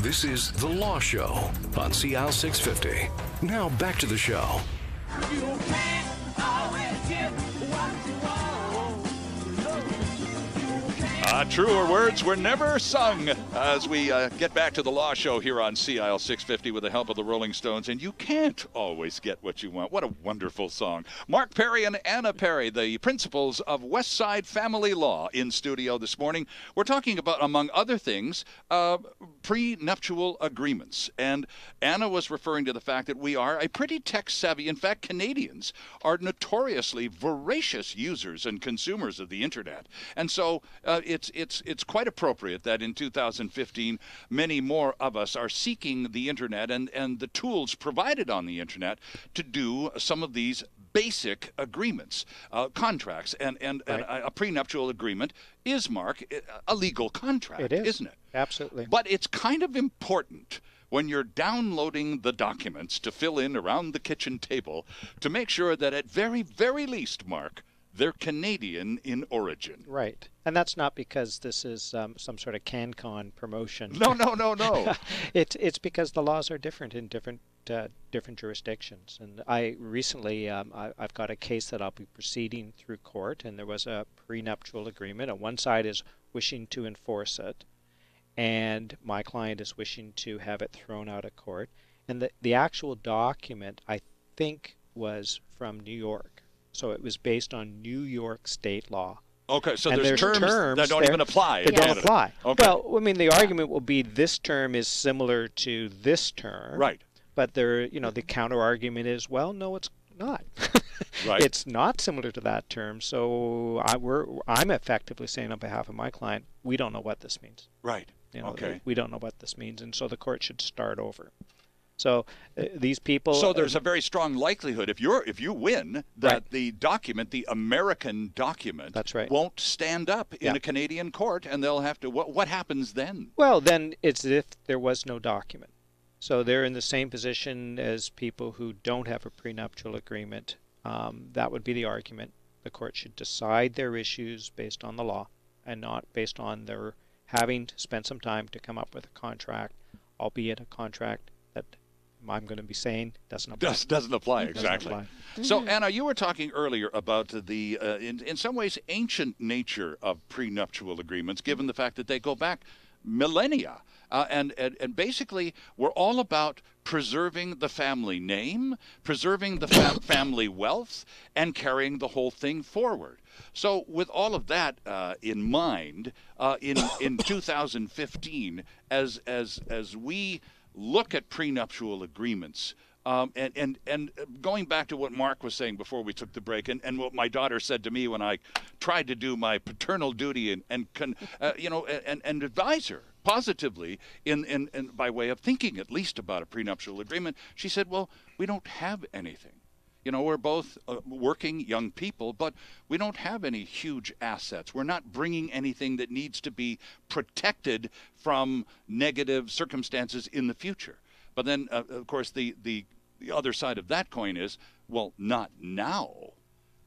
This is The Law Show on CL 650. Now back to the show. You can't always get what you want. Truer words were never sung as we get back to the Law Show here on CIL 650 with the help of the Rolling Stones. And you can't always get what you want. What a wonderful song. Mark Perry and Anna Perry, the principals of Westside Family Law, in studio this morning. We're talking about, among other things, prenuptial agreements. And Anna was referring to the fact that we are a pretty tech-savvy. In fact, Canadians are notoriously voracious users and consumers of the Internet. And so it's quite appropriate that in 2015, many more of us are seeking the Internet and the tools provided on the Internet to do some of these basic agreements, contracts. And Right. a prenuptial agreement is, Mark, a legal contract, It is. isn't it? Absolutely. But it's kind of important when you're downloading the documents to fill in around the kitchen table to make sure that at very, very least, Mark, they're Canadian in origin. Right. And that's not because this is some sort of CanCon promotion. No. It's because the laws are different in different jurisdictions. And I recently, I've got a case that I'll be proceeding through court, and there was a prenuptial agreement. And one side is wishing to enforce it, and my client is wishing to have it thrown out of court. And the actual document, I think, was from New York. So it was based on New York state law. Okay, so And there's terms that don't even apply. That in don't Canada. apply. Okay. Well, I mean, the argument will be this term is similar to this term. Right. But the counter argument is, well, no, it's not. Right. It's not similar to that term. So I'm effectively saying on behalf of my client, we don't know what this means. Right. Okay. We don't know what this means, and so the court should start over. So these people. So there's a very strong likelihood if you win that Right. the document, the American document, That's right. won't stand up in Yeah. a Canadian court, and they'll have to. What happens then? Well, then it's as if there was no document. So they're in the same position as people who don't have a prenuptial agreement. That would be the argument. The court should decide their issues based on the law and not based on their having spent some time to come up with a contract, albeit a contract that I'm going to be saying doesn't apply. Doesn't apply Doesn't exactly. apply. So Anna, you were talking earlier about the in some ways ancient nature of prenuptial agreements, given the fact that they go back millennia, and basically we're all about preserving the family name, preserving the family wealth, and carrying the whole thing forward. So with all of that in mind, in 2015, as we look at prenuptial agreements, and going back to what Mark was saying before we took the break, and what my daughter said to me when I tried to do my paternal duty and advise her positively in by way of thinking at least about a prenuptial agreement, she said, "Well, we don't have anything. You know, we're both working young people, but we don't have any huge assets. We're not bringing anything that needs to be protected from negative circumstances in the future." But then, of course, the other side of that coin is, well, not now.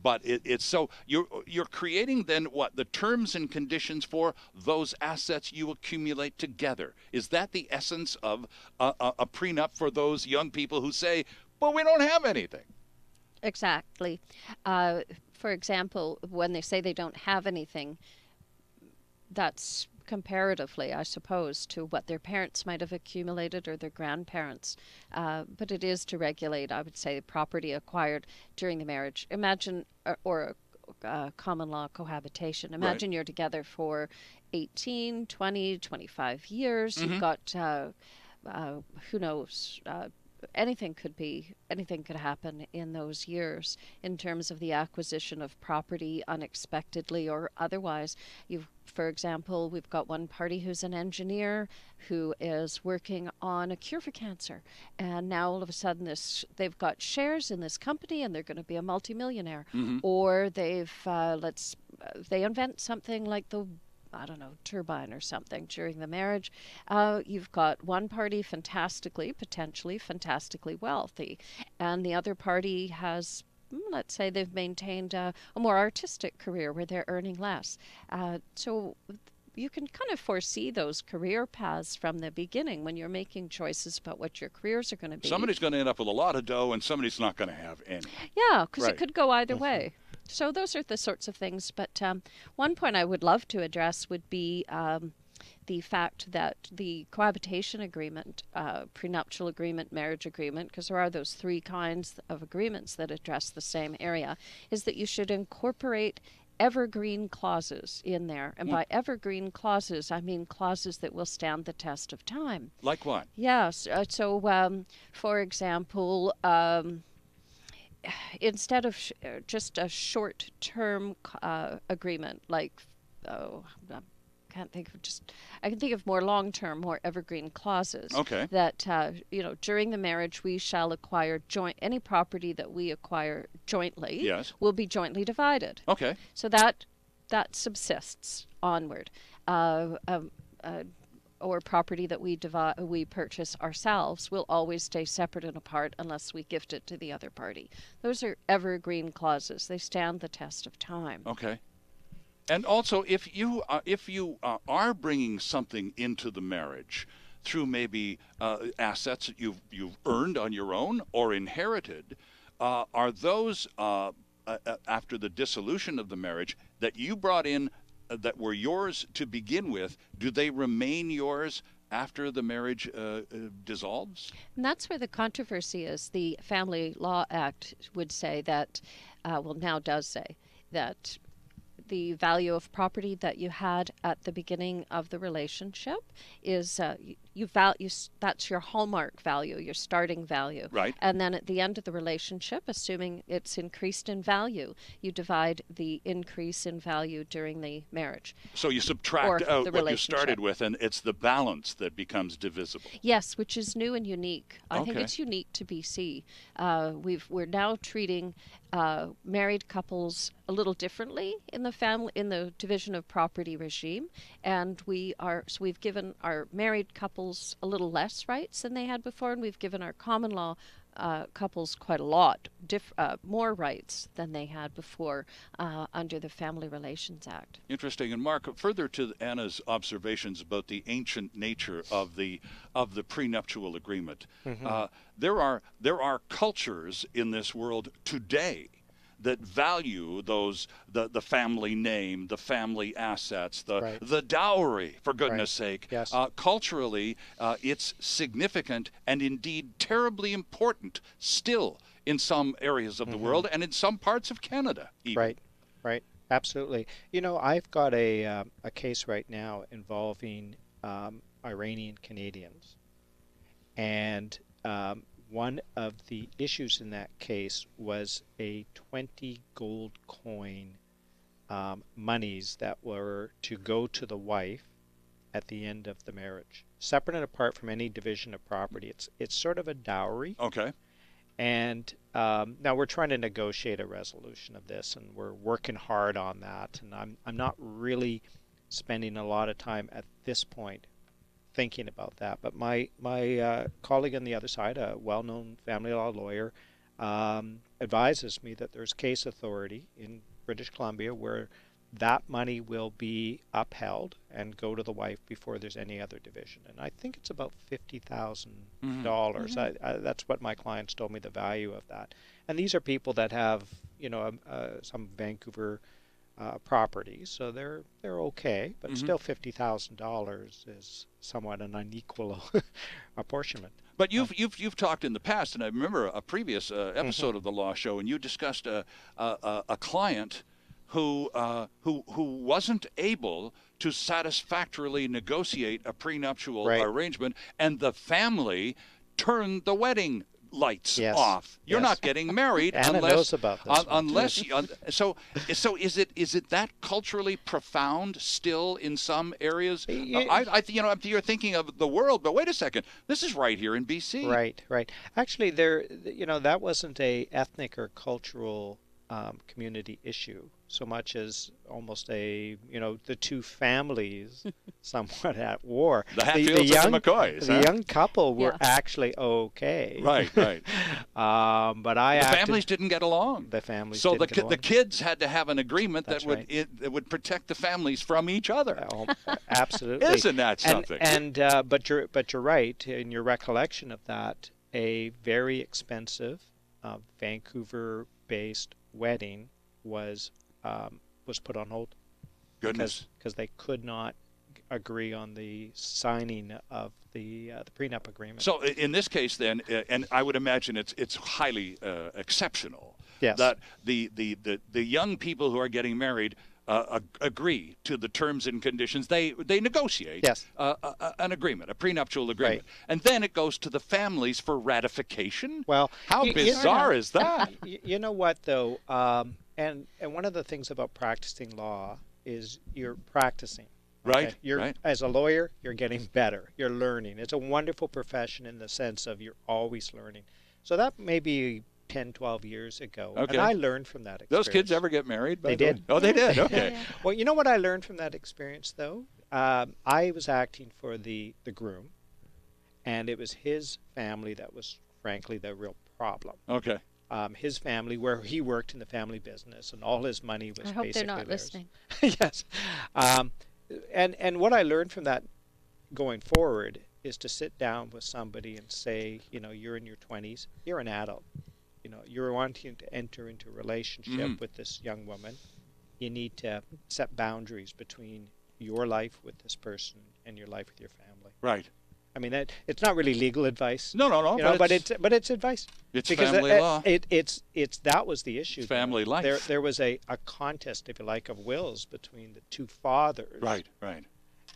But it's so you're creating then what the terms and conditions for those assets you accumulate together. Is that the essence of a prenup for those young people who say, "Well, we don't have anything"? Exactly. For example, when they say they don't have anything, that's comparatively, I suppose, to what their parents might have accumulated or their grandparents. But it is to regulate, I would say, property acquired during the marriage. Imagine, or common law cohabitation. Imagine you're together for 18, 20, 25 years. Mm-hmm. You've got, who knows, anything could happen in those years in terms of the acquisition of property unexpectedly or otherwise. For example, we've got one party who's an engineer who is working on a cure for cancer, and now all of a sudden they've got shares in this company and they're going to be a multimillionaire. Mm-hmm. Or they invent something like the turbine or something during the marriage. You've got one party potentially fantastically wealthy, and the other party has, let's say, they've maintained a more artistic career where they're earning less. So you can kind of foresee those career paths from the beginning when you're making choices about what your careers are going to be. Somebody's going to end up with a lot of dough, and somebody's not going to have any. Yeah, because Right. it could go either way. So those are the sorts of things. But one point I would love to address would be the fact that the cohabitation agreement, prenuptial agreement, marriage agreement, because there are those three kinds of agreements that address the same area, is that you should incorporate evergreen clauses in there. And by evergreen clauses, I mean clauses that will stand the test of time. Like what? Yes. For example, instead of just a short-term agreement, like, I can think of more long-term, more evergreen clauses. Okay. That during the marriage we shall acquire any property that we acquire jointly. Yes. Will be jointly divided. Okay. So that subsists onward. Or property that we purchase ourselves will always stay separate and apart unless we gift it to the other party. Those are evergreen clauses. They stand the test of time. Okay. And also, if you are bringing something into the marriage through maybe assets that you've earned on your own or inherited, are those after the dissolution of the marriage that you brought in that were yours to begin with? Do they remain yours after the marriage dissolves? And that's where the controversy is. The Family Law Act would say that, now does say that the value of property that you had at the beginning of the relationship is that's your hallmark value, your starting value. Right. And then at the end of the relationship, assuming it's increased in value, you divide the increase in value during the marriage. So you subtract Or out the what you started relationship. with, and it's the balance that becomes divisible. Yes, which is new and unique. I think Okay. it's unique to BC. We're now treating married couples a little differently in the division of property regime, and we've given our married couples a little less rights than they had before, and we've given our common law couples quite a lot more rights than they had before under the Family Relations Act. Interesting. And Mark, further to Anna's observations about the ancient nature of the prenuptial agreement, there are cultures in this world today that value the family name, the family assets, the dowry, for goodness sake. Yes. Culturally, it's significant and indeed terribly important still in some areas of the world and in some parts of Canada even. Right. Absolutely. I've got a case right now involving Iranian Canadians, and one of the issues in that case was a 20 gold coin monies that were to go to the wife at the end of the marriage, separate and apart from any division of property. It's sort of a dowry. Okay. And now we're trying to negotiate a resolution of this, and we're working hard on that. And I'm not really spending a lot of time at this point thinking about that. But my colleague on the other side, a well-known family law lawyer, advises me that there's case authority in British Columbia where that money will be upheld and go to the wife before there's any other division. And I think it's about $50,000. That's what my clients told me the value of that. And these are people that have, some Vancouver properties, so they're okay, but still $50,000 is somewhat an unequal apportionment. But you've talked in the past, and I remember a previous episode of the Law Show, and you discussed a client who wasn't able to satisfactorily negotiate a prenuptial arrangement, and the family turned the wedding lights off. You're not getting married Anna knows about this so is it that culturally profound still in some areas? You're thinking of the world, but wait a second, this is right here in BC. Right. Actually, that wasn't a ethnic or cultural community issue. so much as almost a, the two families somewhat at war. The Hatfields and the McCoys. The huh? young couple were Yeah. actually okay. Right. But The families didn't get along. The families So didn't get the along. kids had to have an agreement That's that would right. that would protect the families from each other. Oh, absolutely. Isn't that something? But you're right in your recollection of that. A very expensive Vancouver-based wedding was put on hold Goodness. because they could not agree on the signing of the prenup agreement. So in this case, then, and I would imagine it's highly exceptional Yes. that the young people who are getting married agree to the terms and conditions. They negotiate Yes. an agreement, a prenuptial agreement, Right. and then it goes to the families for ratification. Well, How bizarre is that? You know what though, and one of the things about practicing law is you're practicing. Right, You're right. as a lawyer, you're getting better. You're learning. It's a wonderful profession in the sense of you're always learning. So that may be 10, 12 years ago, Okay. and I learned from that experience. Those kids ever get married? by They the way? did. Oh, they did. Okay. Yeah. Well, you know what I learned from that experience, though? I was acting for the groom, and it was his family that was, frankly, the real problem. Okay. His family, where he worked in the family business, and all his money was I hope basically they're not theirs. listening. Yes. And what I learned from that going forward is to sit down with somebody and say, you're in your 20s, you're an adult. You're wanting to enter into a relationship with this young woman. You need to set boundaries between your life with this person and your life with your family. Right. I mean, it's not really legal advice. No. But it's advice. It's Because family law. It's that was the issue. It's family life. There was a contest, if you like, of wills between the two fathers. Right.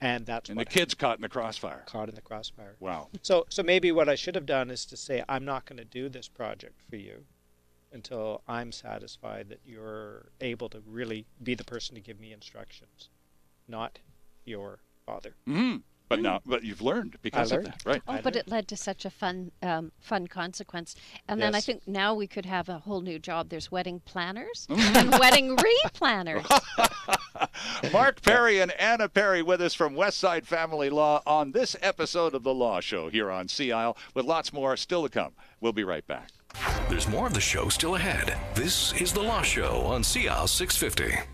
And that's And what the kids caught in the crossfire. caught in the crossfire. Wow. So maybe what I should have done is to say, I'm not going to do this project for you until I'm satisfied that you're able to really be the person to give me instructions, not your father. But you've learned because of learned. that, right? Oh, but it led to such a fun consequence. And then I Yes. think now we could have a whole new job. There's wedding planners and wedding replanners. Mark Perry and Anna Perry with us from Westside Family Law on this episode of The Law Show here on Sea Isle, with lots more still to come. We'll be right back. There's more of the show still ahead. This is The Law Show on Sea Isle 650.